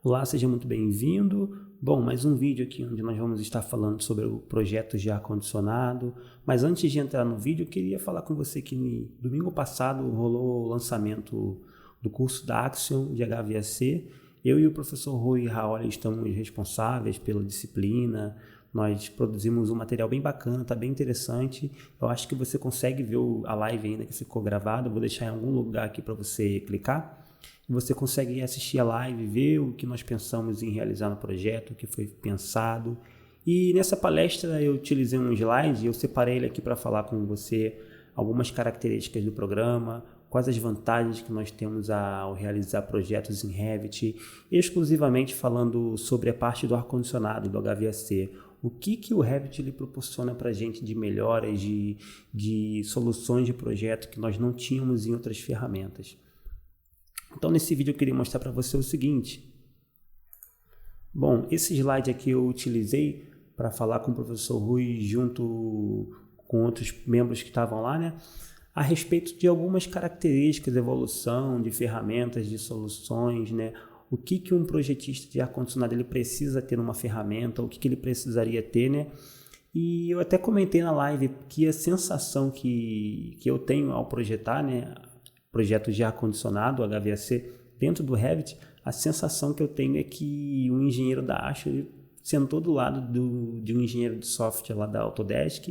Olá, seja muito bem-vindo. Bom, mais um vídeo aqui onde nós vamos estar falando sobre o projeto de ar-condicionado. Mas antes de entrar no vídeo, eu queria falar com você que no domingo passado rolou o lançamento do curso da Axion de HVAC. Eu e o professor Rui Raoli estamos responsáveis pela disciplina. Nós produzimos um material bem bacana, está bem interessante. Eu acho que você consegue ver a live ainda que ficou gravada. Eu vou deixar em algum lugar aqui para você clicar. Você consegue assistir a live, ver o que nós pensamos em realizar no projeto, o que foi pensado. E nessa palestra eu utilizei um slide, eu separei ele aqui para falar com você algumas características do programa, quais as vantagens que nós temos ao realizar projetos em Revit, exclusivamente falando sobre a parte do ar-condicionado, do HVAC. O que o Revit ele proporciona para a gente de melhoras, de soluções de projeto que nós não tínhamos em outras ferramentas. Então, nesse vídeo eu queria mostrar para você o seguinte. Bom, esse slide aqui eu utilizei para falar com o professor Rui junto com outros membros que estavam lá, né? A respeito de algumas características, evolução, de ferramentas, de soluções, né? O que um projetista de ar-condicionado ele precisa ter numa ferramenta, o que ele precisaria ter, né? E eu até comentei na live que a sensação que eu tenho ao projetar, né? Projetos de ar-condicionado, HVAC, dentro do Revit, a sensação que eu tenho é que o engenheiro da Ashore sentou do lado de um engenheiro de software lá da Autodesk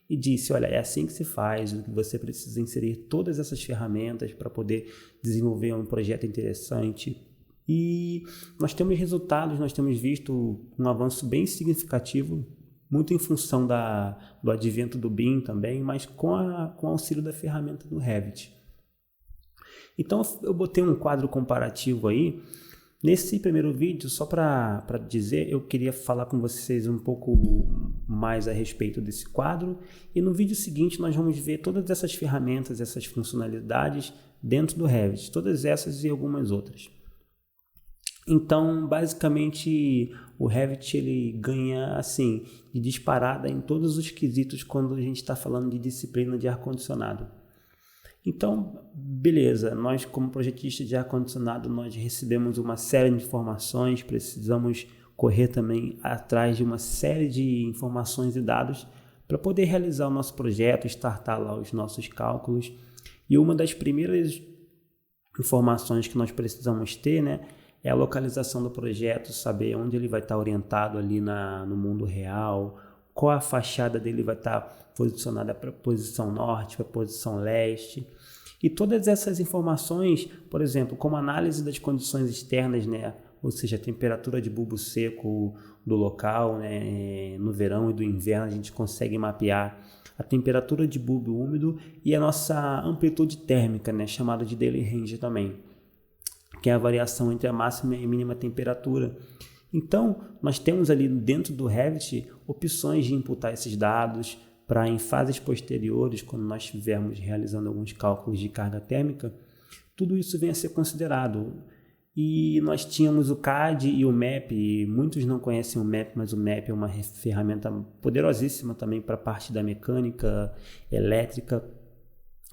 e disse, olha, é assim que se faz, você precisa inserir todas essas ferramentas para poder desenvolver um projeto interessante. E nós temos resultados, nós temos visto um avanço bem significativo, muito em função do advento do BIM também, mas com o auxílio da ferramenta do Revit. Então eu botei um quadro comparativo aí. Nesse primeiro vídeo, só para dizer, eu queria falar com vocês um pouco mais a respeito desse quadro. E no vídeo seguinte nós vamos ver todas essas ferramentas, essas funcionalidades dentro do Revit. Todas essas e algumas outras. Então, basicamente, o Revit ele ganha assim, de disparada em todos os quesitos quando a gente está falando de disciplina de ar-condicionado. Então, beleza, nós como projetistas de ar-condicionado, nós recebemos uma série de informações, precisamos correr também atrás de uma série de informações e dados para poder realizar o nosso projeto, startar lá os nossos cálculos. E uma das primeiras informações que nós precisamos ter, né, é a localização do projeto, saber onde ele vai estar orientado ali no mundo real, qual a fachada dele vai estar posicionada para a posição norte, para a posição leste. E todas essas informações, por exemplo, como análise das condições externas, né? Ou seja, a temperatura de bulbo seco do local, né? No verão e do inverno, a gente consegue mapear a temperatura de bulbo úmido e a nossa amplitude térmica, né? Chamada de daily range também, que é a variação entre a máxima e a mínima temperatura. Então, nós temos ali dentro do Revit opções de imputar esses dados para em fases posteriores, quando nós estivermos realizando alguns cálculos de carga térmica, tudo isso vem a ser considerado. E nós tínhamos o CAD e o MAP, e muitos não conhecem o MAP, mas o MAP é uma ferramenta poderosíssima também para a parte da mecânica, elétrica.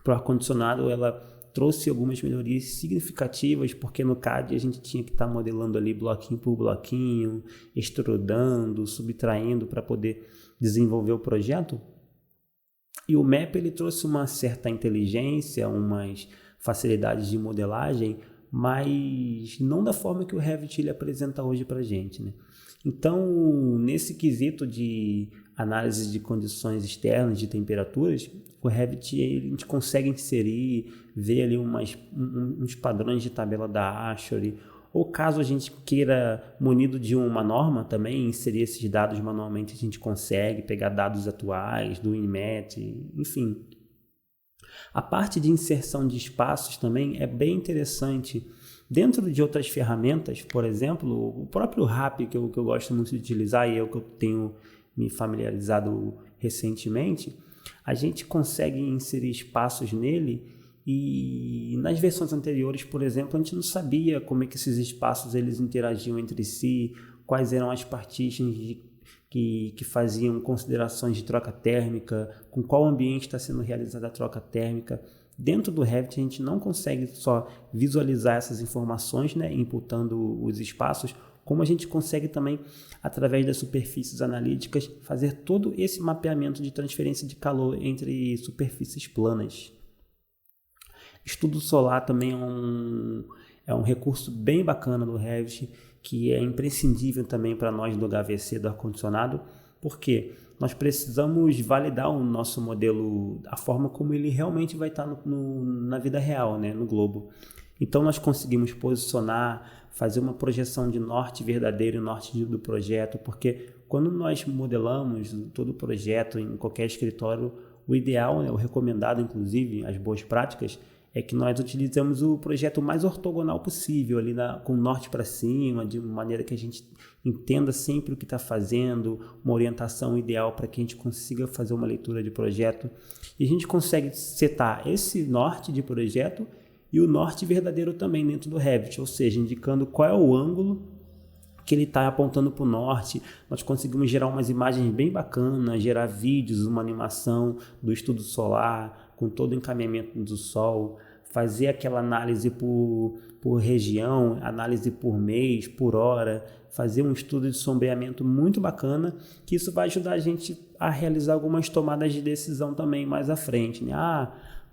Para o ar-condicionado, ela trouxe algumas melhorias significativas, porque no CAD a gente tinha que estar modelando ali bloquinho por bloquinho, extrudando, subtraindo para poder desenvolver o projeto. E o MAP ele trouxe uma certa inteligência, umas facilidades de modelagem, mas não da forma que o Revit ele apresenta hoje para a gente, né? Então, nesse quesito de análise de condições externas, de temperaturas, o Revit a gente consegue inserir, ver ali uns padrões de tabela da Ashore, ou caso a gente queira, munido de uma norma também, inserir esses dados manualmente, a gente consegue pegar dados atuais do INMET, enfim. A parte de inserção de espaços também é bem interessante. Dentro de outras ferramentas, por exemplo, o próprio RAP, que eu gosto muito de utilizar e é o que eu tenho me familiarizado recentemente, a gente consegue inserir espaços nele e nas versões anteriores, por exemplo, a gente não sabia como é que esses espaços eles interagiam entre si, quais eram as partitions que faziam considerações de troca térmica, com qual ambiente está sendo realizada a troca térmica. Dentro do Revit a gente não consegue só visualizar essas informações, né, imputando os espaços, como a gente consegue também, através das superfícies analíticas, fazer todo esse mapeamento de transferência de calor entre superfícies planas. Estudo solar também é um recurso bem bacana do Revit, que é imprescindível também para nós do HVAC, do ar-condicionado, porque nós precisamos validar o nosso modelo, a forma como ele realmente vai estar na vida real, né, no globo. Então nós conseguimos posicionar, fazer uma projeção de norte verdadeiro e norte do projeto, porque quando nós modelamos todo o projeto em qualquer escritório, o ideal, né, o recomendado inclusive, as boas práticas, é que nós utilizamos o projeto mais ortogonal possível, ali com o norte para cima, de maneira que a gente entenda sempre o que está fazendo, uma orientação ideal para que a gente consiga fazer uma leitura de projeto. E a gente consegue setar esse norte de projeto e o norte verdadeiro também dentro do Revit, ou seja, indicando qual é o ângulo que ele está apontando para o norte. Nós conseguimos gerar umas imagens bem bacanas, gerar vídeos, uma animação do estudo solar, com todo o encaminhamento do sol, fazer aquela análise por região, análise por mês, por hora, fazer um estudo de sombreamento muito bacana, que isso vai ajudar a gente a realizar algumas tomadas de decisão também mais à frente, né?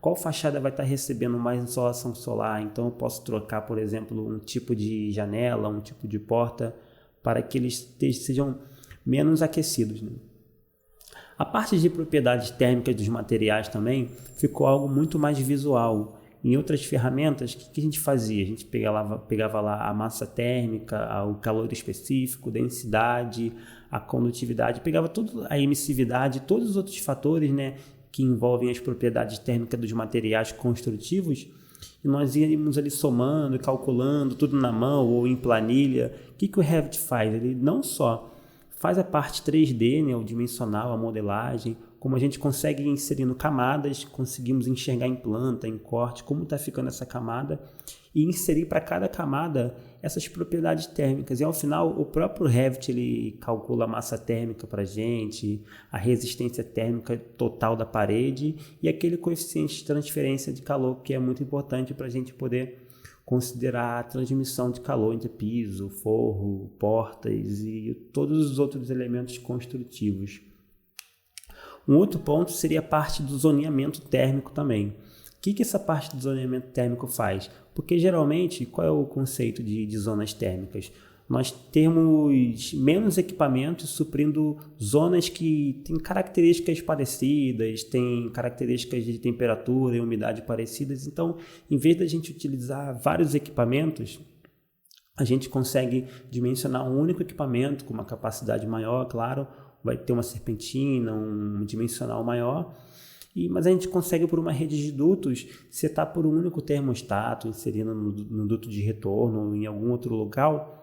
Qual fachada vai estar recebendo mais insolação solar? Então eu posso trocar, por exemplo, um tipo de janela, um tipo de porta, para que eles sejam menos aquecidos, né? A parte de propriedades térmicas dos materiais também ficou algo muito mais visual. Em outras ferramentas, o que a gente fazia? A gente pegava lá a massa térmica, o calor específico, densidade, a condutividade, pegava toda a emissividade, todos os outros fatores, né, que envolvem as propriedades térmicas dos materiais construtivos, e nós íamos ali somando, calculando, tudo na mão ou em planilha. O que o Revit faz? Ele não só faz a parte 3D, né, o dimensional, a modelagem, como a gente consegue ir inserindo camadas, conseguimos enxergar em planta, em corte, como está ficando essa camada, e inserir para cada camada essas propriedades térmicas. E ao final, o próprio Revit ele calcula a massa térmica para a gente, a resistência térmica total da parede e aquele coeficiente de transferência de calor, que é muito importante para a gente poder considerar a transmissão de calor entre piso, forro, portas e todos os outros elementos construtivos. Um outro ponto seria a parte do zoneamento térmico também. O que essa parte do zoneamento térmico faz? Porque geralmente, qual é o conceito de zonas térmicas? Nós temos menos equipamentos suprindo zonas que têm características parecidas, têm características de temperatura e umidade parecidas. Então, em vez da gente utilizar vários equipamentos, a gente consegue dimensionar um único equipamento com uma capacidade maior, claro, vai ter uma serpentina, um dimensional maior, mas a gente consegue, por uma rede de dutos, setar por um único termostato, inserindo no duto de retorno ou em algum outro local,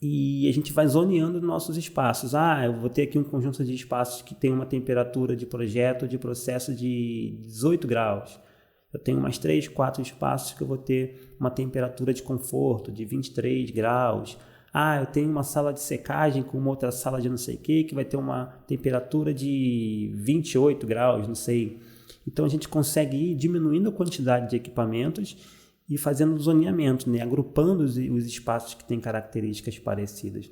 e a gente vai zoneando nossos espaços. Eu vou ter aqui um conjunto de espaços que tem uma temperatura de projeto, de processo de 18 graus. Eu tenho mais 3, 4 espaços que eu vou ter uma temperatura de conforto de 23 graus. Eu tenho uma sala de secagem com uma outra sala de não sei o que vai ter uma temperatura de 28 graus, não sei. Então a gente consegue ir diminuindo a quantidade de equipamentos e fazendo zoneamento, né? Agrupando os espaços que têm características parecidas.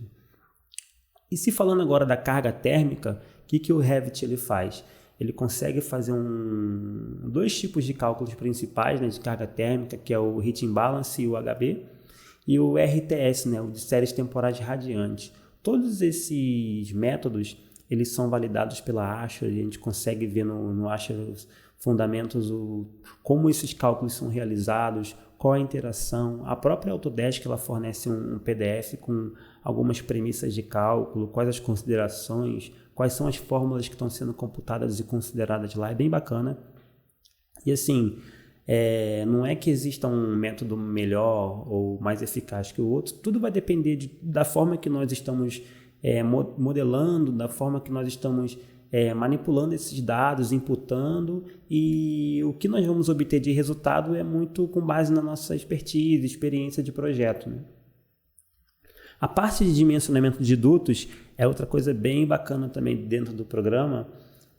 E se falando agora da carga térmica, o que o Revit ele faz? Ele consegue fazer dois tipos de cálculos principais, né, de carga térmica, que é o Heat Imbalance e o HB, e o RTS, né, o de séries temporais radiantes. Todos esses métodos eles são validados pela ASHRAE, e a gente consegue ver no ASHRAE os fundamentos, como esses cálculos são realizados, qual a interação. A própria Autodesk ela fornece um PDF com algumas premissas de cálculo, quais as considerações, quais são as fórmulas que estão sendo computadas e consideradas lá. É bem bacana. E assim, não é que exista um método melhor ou mais eficaz que o outro, tudo vai depender da forma que nós estamos modelando, da forma que nós estamos manipulando esses dados, imputando, e o que nós vamos obter de resultado é muito com base na nossa expertise, experiência de projeto, né? A parte de dimensionamento de dutos é outra coisa bem bacana também dentro do programa,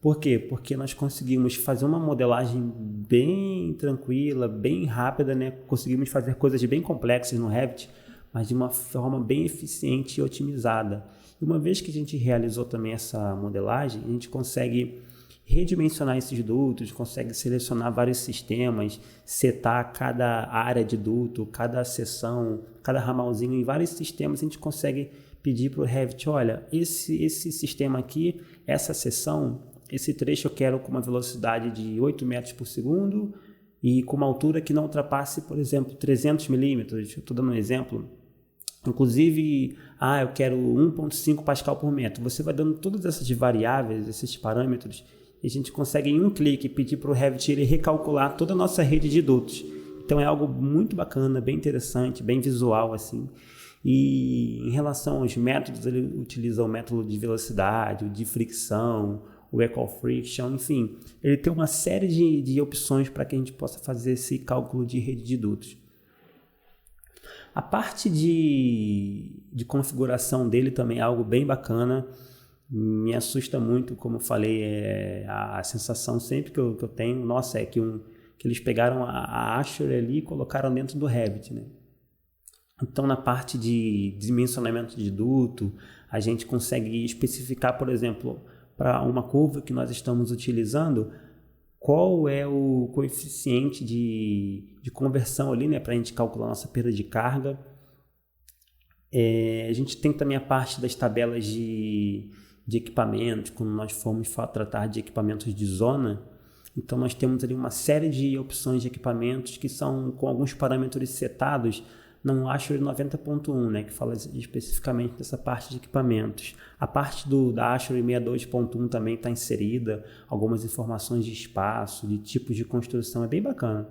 Por quê? Porque nós conseguimos fazer uma modelagem bem tranquila, bem rápida, né? Conseguimos fazer coisas bem complexas no Revit, mas de uma forma bem eficiente e otimizada. E uma vez que a gente realizou também essa modelagem, a gente consegue redimensionar esses dutos, consegue selecionar vários sistemas, setar cada área de duto, cada seção, cada ramalzinho em vários sistemas. A gente consegue pedir para o Revit, olha, esse sistema aqui, essa seção, esse trecho eu quero com uma velocidade de 8 metros por segundo e com uma altura que não ultrapasse, por exemplo, 300 milímetros. Eu estou dando um exemplo. Inclusive, eu quero 1,5 Pascal por metro. Você vai dando todas essas variáveis, esses parâmetros, e a gente consegue em um clique pedir para o Revit ele recalcular toda a nossa rede de dutos. Então é algo muito bacana, bem interessante, bem visual assim. E em relação aos métodos, ele utiliza o método de velocidade, o de fricção, o Equal Friction, enfim. Ele tem uma série de opções para que a gente possa fazer esse cálculo de rede de dutos. A parte de configuração dele também é algo bem bacana. Me assusta muito, como eu falei, a sensação sempre que eu tenho, nossa, é que eles pegaram a Ashore ali e colocaram dentro do Revit, né? Então, na parte de dimensionamento de duto, a gente consegue especificar, por exemplo, para uma curva que nós estamos utilizando, qual é o coeficiente de conversão ali, né, para a gente calcular a nossa perda de carga. A gente tem também a parte das tabelas de equipamentos, quando nós formos tratar de equipamentos de zona. Então, nós temos ali uma série de opções de equipamentos que são com alguns parâmetros setados no Ashore 90.1, né, que fala especificamente dessa parte de equipamentos. A parte da Ashore 62.1 também está inserida, algumas informações de espaço, de tipos de construção, é bem bacana.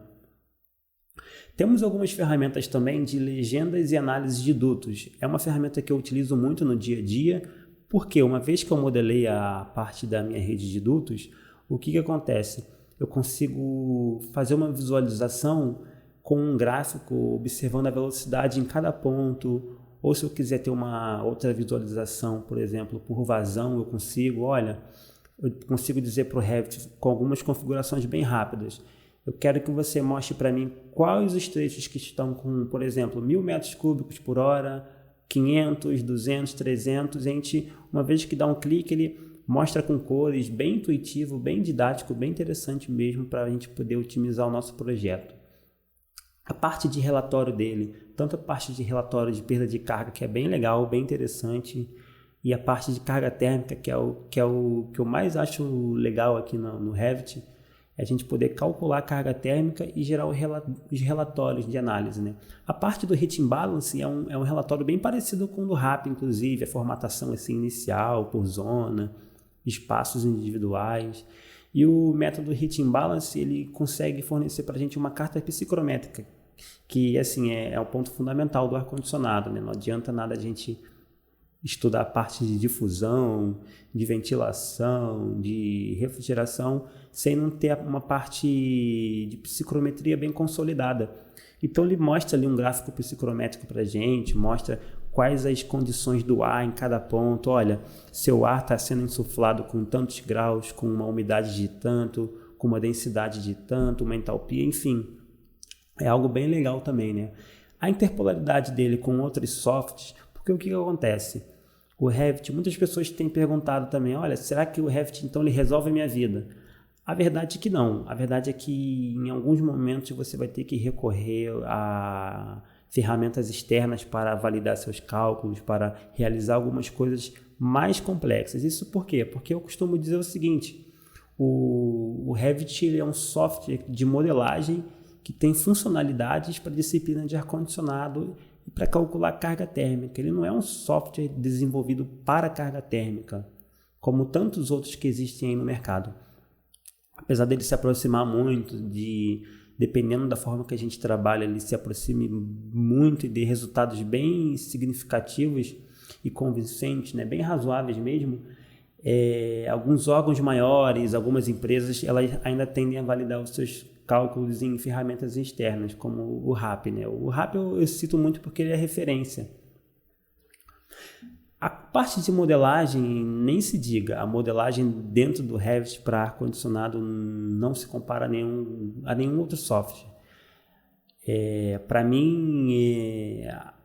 Temos algumas ferramentas também de legendas e análise de dutos. É uma ferramenta que eu utilizo muito no dia a dia, porque uma vez que eu modelei a parte da minha rede de dutos, o que acontece? Eu consigo fazer uma visualização com um gráfico observando a velocidade em cada ponto, ou se eu quiser ter uma outra visualização, por exemplo, por vazão, eu consigo dizer para o Revit com algumas configurações bem rápidas. Eu quero que você mostre para mim quais os trechos que estão com, por exemplo, 1000 metros cúbicos por hora, 500, 200, 300. Uma vez que dá um clique, ele mostra com cores, bem intuitivo, bem didático, bem interessante mesmo para a gente poder otimizar o nosso projeto. A parte de relatório dele, tanto a parte de relatório de perda de carga, que é bem legal, bem interessante, e a parte de carga térmica, que é o que eu mais acho legal aqui no Revit, é a gente poder calcular a carga térmica e gerar os relatórios de análise, né? A parte do Heat Balance é um relatório bem parecido com o do RAP, inclusive, a formatação assim, inicial, por zona, espaços individuais. E o método Heat Balance, ele consegue fornecer para a gente uma carta psicrométrica, que assim, é o ponto fundamental do ar-condicionado, né? Não adianta nada a gente estudar a parte de difusão, de ventilação, de refrigeração, sem não ter uma parte de psicrometria bem consolidada. Então ele mostra ali um gráfico psicrométrico para a gente, mostra quais as condições do ar em cada ponto. Olha, seu ar está sendo insuflado com tantos graus, com uma umidade de tanto, com uma densidade de tanto, uma entalpia, enfim. É algo bem legal também, né? A interpolaridade dele com outros softs, porque o que acontece? O Revit, muitas pessoas têm perguntado também, olha, será que o Revit então ele resolve a minha vida? A verdade é que não. A verdade é que em alguns momentos você vai ter que recorrer a ferramentas externas para validar seus cálculos, para realizar algumas coisas mais complexas. Isso por quê? Porque eu costumo dizer o seguinte, o Revit ele é um software de modelagem que tem funcionalidades para disciplina de ar-condicionado e para calcular carga térmica. Ele não é um software desenvolvido para carga térmica, como tantos outros que existem aí no mercado. Apesar dele se aproximar muito dependendo da forma que a gente trabalha, ele se aproxime muito e dê resultados bem significativos e convincentes, né? Bem razoáveis mesmo. Alguns órgãos maiores, algumas empresas, elas ainda tendem a validar os seus cálculos em ferramentas externas, como o RAP, né? O RAP eu cito muito porque ele é referência. A parte de modelagem nem se diga, a modelagem dentro do Revit para ar-condicionado não se compara a nenhum outro software. Para mim,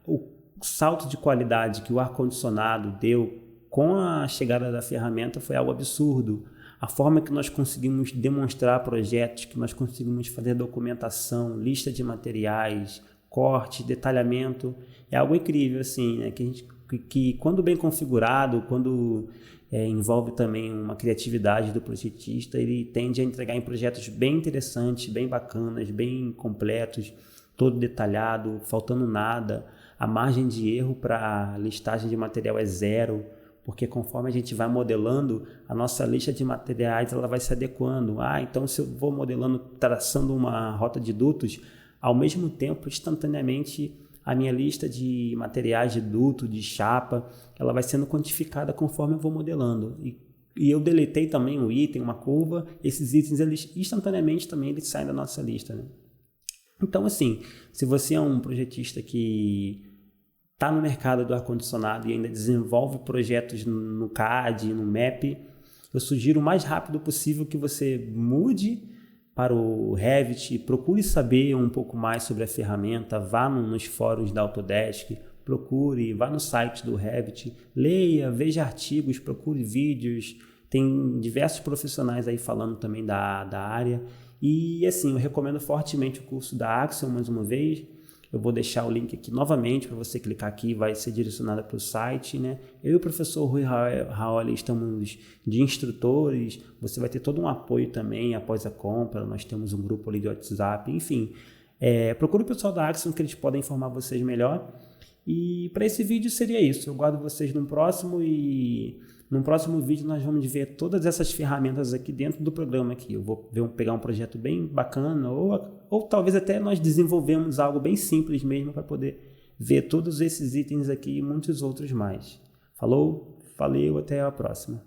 o salto de qualidade que o ar-condicionado deu com a chegada da ferramenta foi algo absurdo. A forma que nós conseguimos demonstrar projetos, que nós conseguimos fazer documentação, lista de materiais, corte, detalhamento, é algo incrível, assim, né? Que quando bem configurado, quando envolve também uma criatividade do projetista, ele tende a entregar em projetos bem interessantes, bem bacanas, bem completos, todo detalhado, faltando nada. A margem de erro para listagem de material é zero, porque conforme a gente vai modelando, a nossa lista de materiais ela vai se adequando. Então se eu vou modelando, traçando uma rota de dutos, ao mesmo tempo, instantaneamente, a minha lista de materiais de duto, de chapa, ela vai sendo quantificada conforme eu vou modelando. E eu deletei também um item, uma curva, esses itens, eles instantaneamente também eles saem da nossa lista, né? Então, assim, se você é um projetista que está no mercado do ar-condicionado e ainda desenvolve projetos no CAD, no MAP, eu sugiro o mais rápido possível que você mude para o Revit, procure saber um pouco mais sobre a ferramenta, vá nos fóruns da Autodesk, vá no site do Revit, leia, veja artigos, procure vídeos, tem diversos profissionais aí falando também da área. E assim, eu recomendo fortemente o curso da Axion mais uma vez. Eu vou deixar o link aqui novamente para você clicar aqui, vai ser direcionado para o site, né? Eu e o professor Rui Raoli estamos de instrutores, você vai ter todo um apoio também após a compra, nós temos um grupo ali de WhatsApp, enfim. Procure o pessoal da Axion que eles podem informar vocês melhor. E para esse vídeo seria isso, eu guardo vocês num próximo vídeo nós vamos ver todas essas ferramentas aqui dentro do programa aqui. Eu vou pegar um projeto bem bacana ou talvez até nós desenvolvemos algo bem simples mesmo para poder ver todos esses itens aqui e muitos outros mais. Falou, valeu, até a próxima.